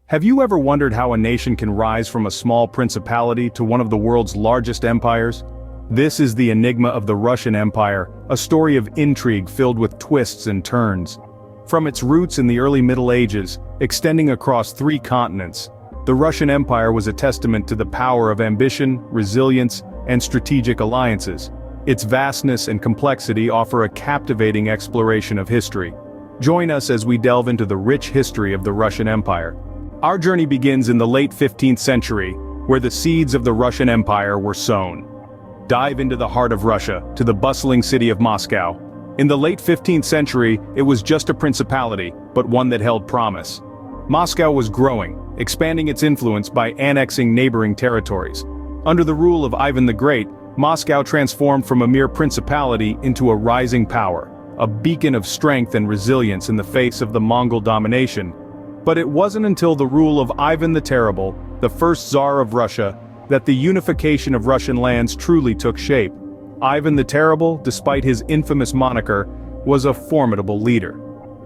Have you ever wondered how a nation can rise from a small principality to one of the world's largest empires? This is the enigma of the Russian Empire, a story of intrigue filled with twists and turns. From its roots in the early Middle Ages, extending across 3 continents, the Russian Empire was a testament to the power of ambition, resilience, and strategic alliances. Its vastness and complexity offer a captivating exploration of history. Join us as we delve into the rich history of the Russian Empire. Our journey begins in the late 15th century, where the seeds of the Russian Empire were sown. Dive into the heart of Russia, to the bustling city of Moscow. In the late 15th century, it was just a principality, but one that held promise. Moscow was growing, expanding its influence by annexing neighboring territories. Under the rule of Ivan the Great, Moscow transformed from a mere principality into a rising power, a beacon of strength and resilience in the face of the Mongol domination. But it wasn't until the rule of Ivan the Terrible, the first Tsar of Russia, that the unification of Russian lands truly took shape. Ivan the Terrible, despite his infamous moniker, was a formidable leader.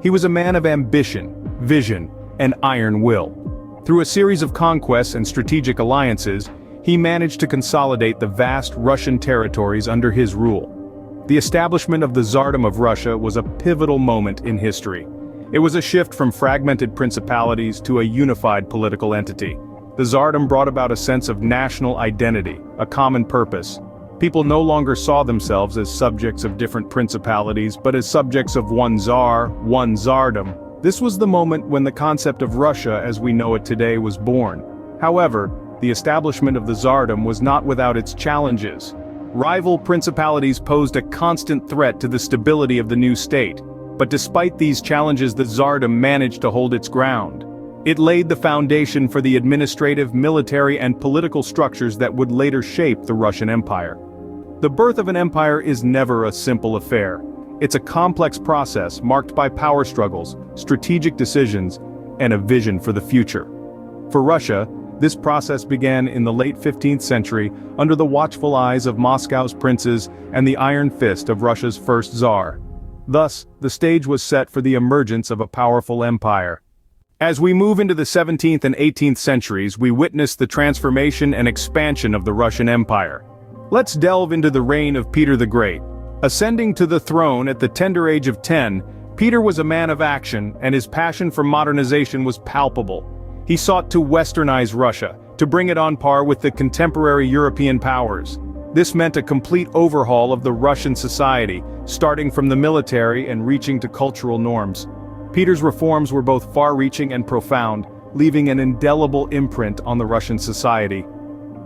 He was a man of ambition, vision, and iron will. Through a series of conquests and strategic alliances, he managed to consolidate the vast Russian territories under his rule. The establishment of the Tsardom of Russia was a pivotal moment in history. It was a shift from fragmented principalities to a unified political entity. The Tsardom brought about a sense of national identity, a common purpose. People no longer saw themselves as subjects of different principalities, but as subjects of one Tsar, one Tsardom. This was the moment when the concept of Russia as we know it today was born. However, the establishment of the Tsardom was not without its challenges. Rival principalities posed a constant threat to the stability of the new state. But despite these challenges, the Tsardom managed to hold its ground. It laid the foundation for the administrative, military, and political structures that would later shape the Russian Empire. The birth of an empire is never a simple affair. It's a complex process marked by power struggles, strategic decisions, and a vision for the future. For Russia, this process began in the late 15th century under the watchful eyes of Moscow's princes and the iron fist of Russia's first Tsar. Thus, the stage was set for the emergence of a powerful empire. As we move into the 17th and 18th centuries, we witness the transformation and expansion of the Russian Empire. Let's delve into the reign of Peter the Great. Ascending to the throne at the tender age of 10, Peter was a man of action, and his passion for modernization was palpable. He sought to westernize Russia, to bring it on par with the contemporary European powers. This meant a complete overhaul of the Russian society, starting from the military and reaching to cultural norms. Peter's reforms were both far-reaching and profound, leaving an indelible imprint on the Russian society.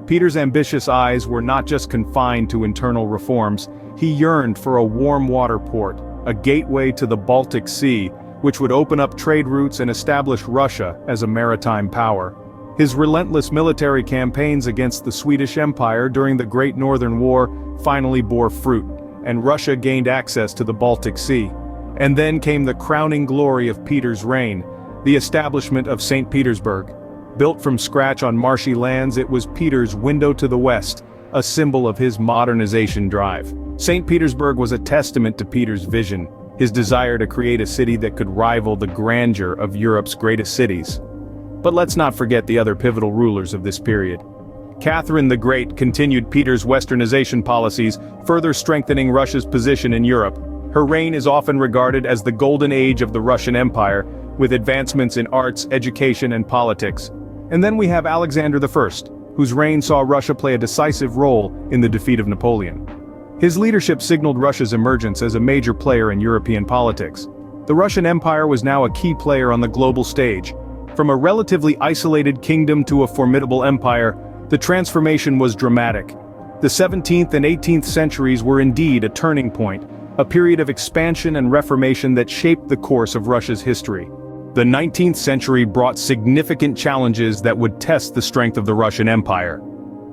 Peter's ambitious eyes were not just confined to internal reforms. He yearned for a warm water port, a gateway to the Baltic Sea, which would open up trade routes and establish Russia as a maritime power. His relentless military campaigns against the Swedish Empire during the Great Northern War finally bore fruit, and Russia gained access to the Baltic Sea. And then came the crowning glory of Peter's reign, the establishment of St. Petersburg. Built from scratch on marshy lands, it was Peter's window to the west, a symbol of his modernization drive. St. Petersburg was a testament to Peter's vision, his desire to create a city that could rival the grandeur of Europe's greatest cities. But let's not forget the other pivotal rulers of this period. Catherine the Great continued Peter's westernization policies, further strengthening Russia's position in Europe. Her reign is often regarded as the golden age of the Russian Empire, with advancements in arts, education, and politics. And then we have Alexander I, whose reign saw Russia play a decisive role in the defeat of Napoleon. His leadership signaled Russia's emergence as a major player in European politics. The Russian Empire was now a key player on the global stage. From a relatively isolated kingdom to a formidable empire, the transformation was dramatic. The 17th and 18th centuries were indeed a turning point, a period of expansion and reformation that shaped the course of Russia's history. The 19th century brought significant challenges that would test the strength of the Russian Empire.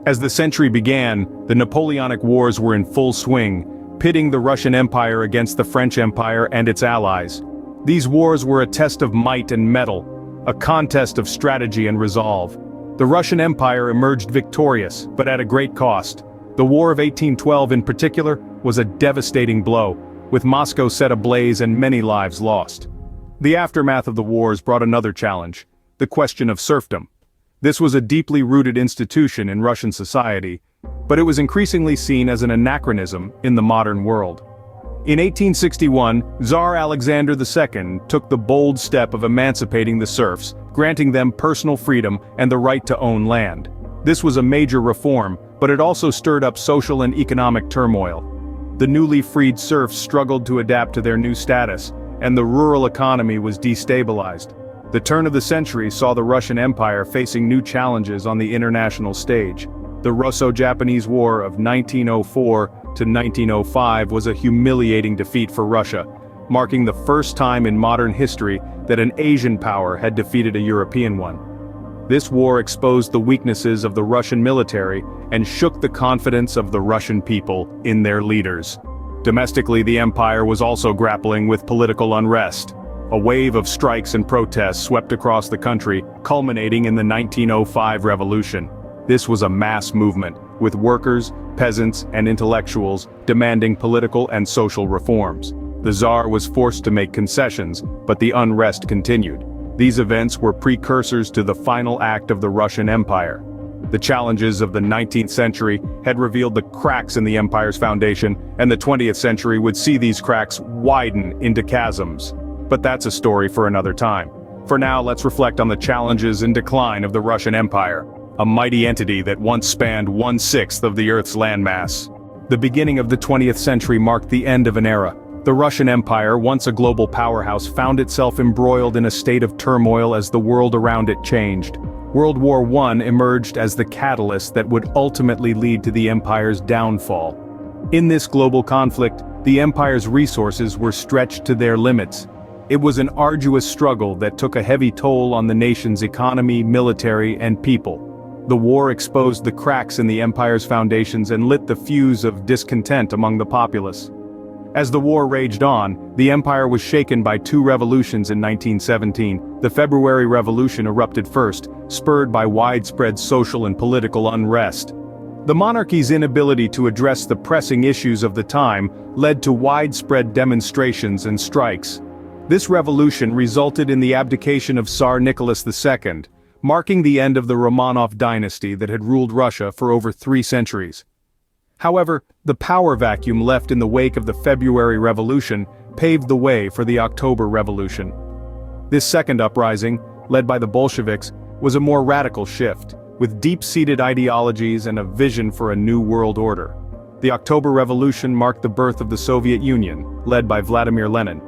As the century began, the Napoleonic Wars were in full swing, pitting the Russian Empire against the French Empire and its allies. These wars were a test of might and mettle, a contest of strategy and resolve. The Russian Empire emerged victorious, but at a great cost. The War of 1812 in particular was a devastating blow, with Moscow set ablaze and many lives lost. The aftermath of the wars brought another challenge. the question of serfdom. This was a deeply rooted institution in Russian society, but it was increasingly seen as an anachronism in the modern world. In 1861, Tsar Alexander II took the bold step of emancipating the serfs, granting them personal freedom and the right to own land. This was a major reform, but it also stirred up social and economic turmoil. The newly freed serfs struggled to adapt to their new status, and the rural economy was destabilized. The turn of the century saw the Russian Empire facing new challenges on the international stage. The Russo-Japanese War of 1904 to 1905 was a humiliating defeat for Russia, marking the first time in modern history that an Asian power had defeated a European one. This war exposed the weaknesses of the Russian military and shook the confidence of the Russian people in their leaders. Domestically, the empire was also grappling with political unrest. A wave of strikes and protests swept across the country, culminating in the 1905 revolution. This was a mass movement, with workers, peasants, and intellectuals demanding political and social reforms. The Tsar was forced to make concessions, but the unrest continued. These events were precursors to the final act of the Russian Empire. The challenges of the 19th century had revealed the cracks in the empire's foundation, and the 20th century would see these cracks widen into chasms. But that's a story for another time. For now, let's reflect on the challenges and decline of the Russian Empire, a mighty entity that once spanned 1/6 of the Earth's landmass. The beginning of the 20th century marked the end of an era. The Russian Empire, once a global powerhouse, found itself embroiled in a state of turmoil as the world around it changed. World War I emerged as the catalyst that would ultimately lead to the empire's downfall. In this global conflict, the empire's resources were stretched to their limits. It was an arduous struggle that took a heavy toll on the nation's economy, military, and people. The war exposed the cracks in the empire's foundations and lit the fuse of discontent among the populace. As the war raged on, the empire was shaken by two revolutions in 1917. The February Revolution erupted first, spurred by widespread social and political unrest. The monarchy's inability to address the pressing issues of the time led to widespread demonstrations and strikes. This revolution resulted in the abdication of Tsar Nicholas II, marking the end of the Romanov dynasty that had ruled Russia for over 3 centuries. However, the power vacuum left in the wake of the February Revolution paved the way for the October Revolution. This second uprising, led by the Bolsheviks, was a more radical shift, with deep-seated ideologies and a vision for a new world order. The October Revolution marked the birth of the Soviet Union, led by Vladimir Lenin.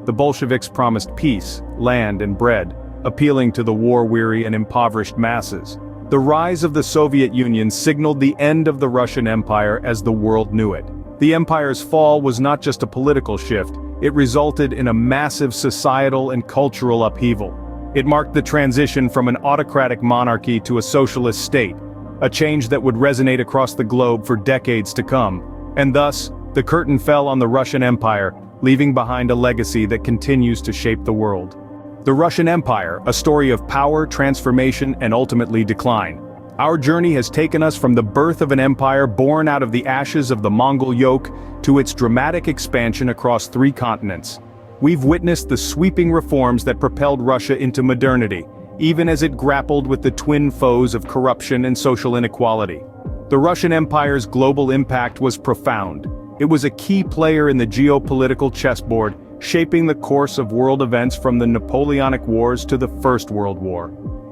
The Bolsheviks promised peace, land, and bread, appealing to the war-weary and impoverished masses. The rise of the Soviet Union signaled the end of the Russian Empire as the world knew it. The empire's fall was not just a political shift, it resulted in a massive societal and cultural upheaval. It marked the transition from an autocratic monarchy to a socialist state, a change that would resonate across the globe for decades to come. And thus, the curtain fell on the Russian Empire, leaving behind a legacy that continues to shape the world. The Russian Empire, a story of power, transformation, and ultimately decline. Our journey has taken us from the birth of an empire born out of the ashes of the Mongol yoke to its dramatic expansion across 3 continents. We've witnessed the sweeping reforms that propelled Russia into modernity, even as it grappled with the twin foes of corruption and social inequality. The Russian Empire's global impact was profound. It was a key player in the geopolitical chessboard, shaping the course of world events from the Napoleonic Wars to the First World War.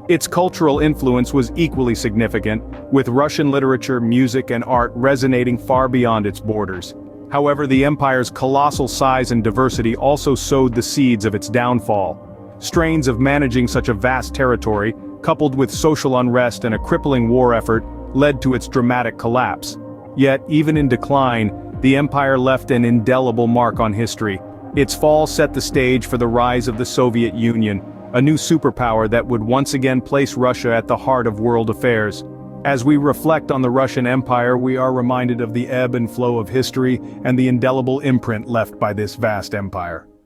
Its cultural influence was equally significant, with Russian literature, music, and art resonating far beyond its borders. However, the empire's colossal size and diversity also sowed the seeds of its downfall. Strains of managing such a vast territory, coupled with social unrest and a crippling war effort, led to its dramatic collapse. Yet, even in decline, the empire left an indelible mark on history. Its fall set the stage for the rise of the Soviet Union, a new superpower that would once again place Russia at the heart of world affairs. As we reflect on the Russian Empire, we are reminded of the ebb and flow of history and the indelible imprint left by this vast empire.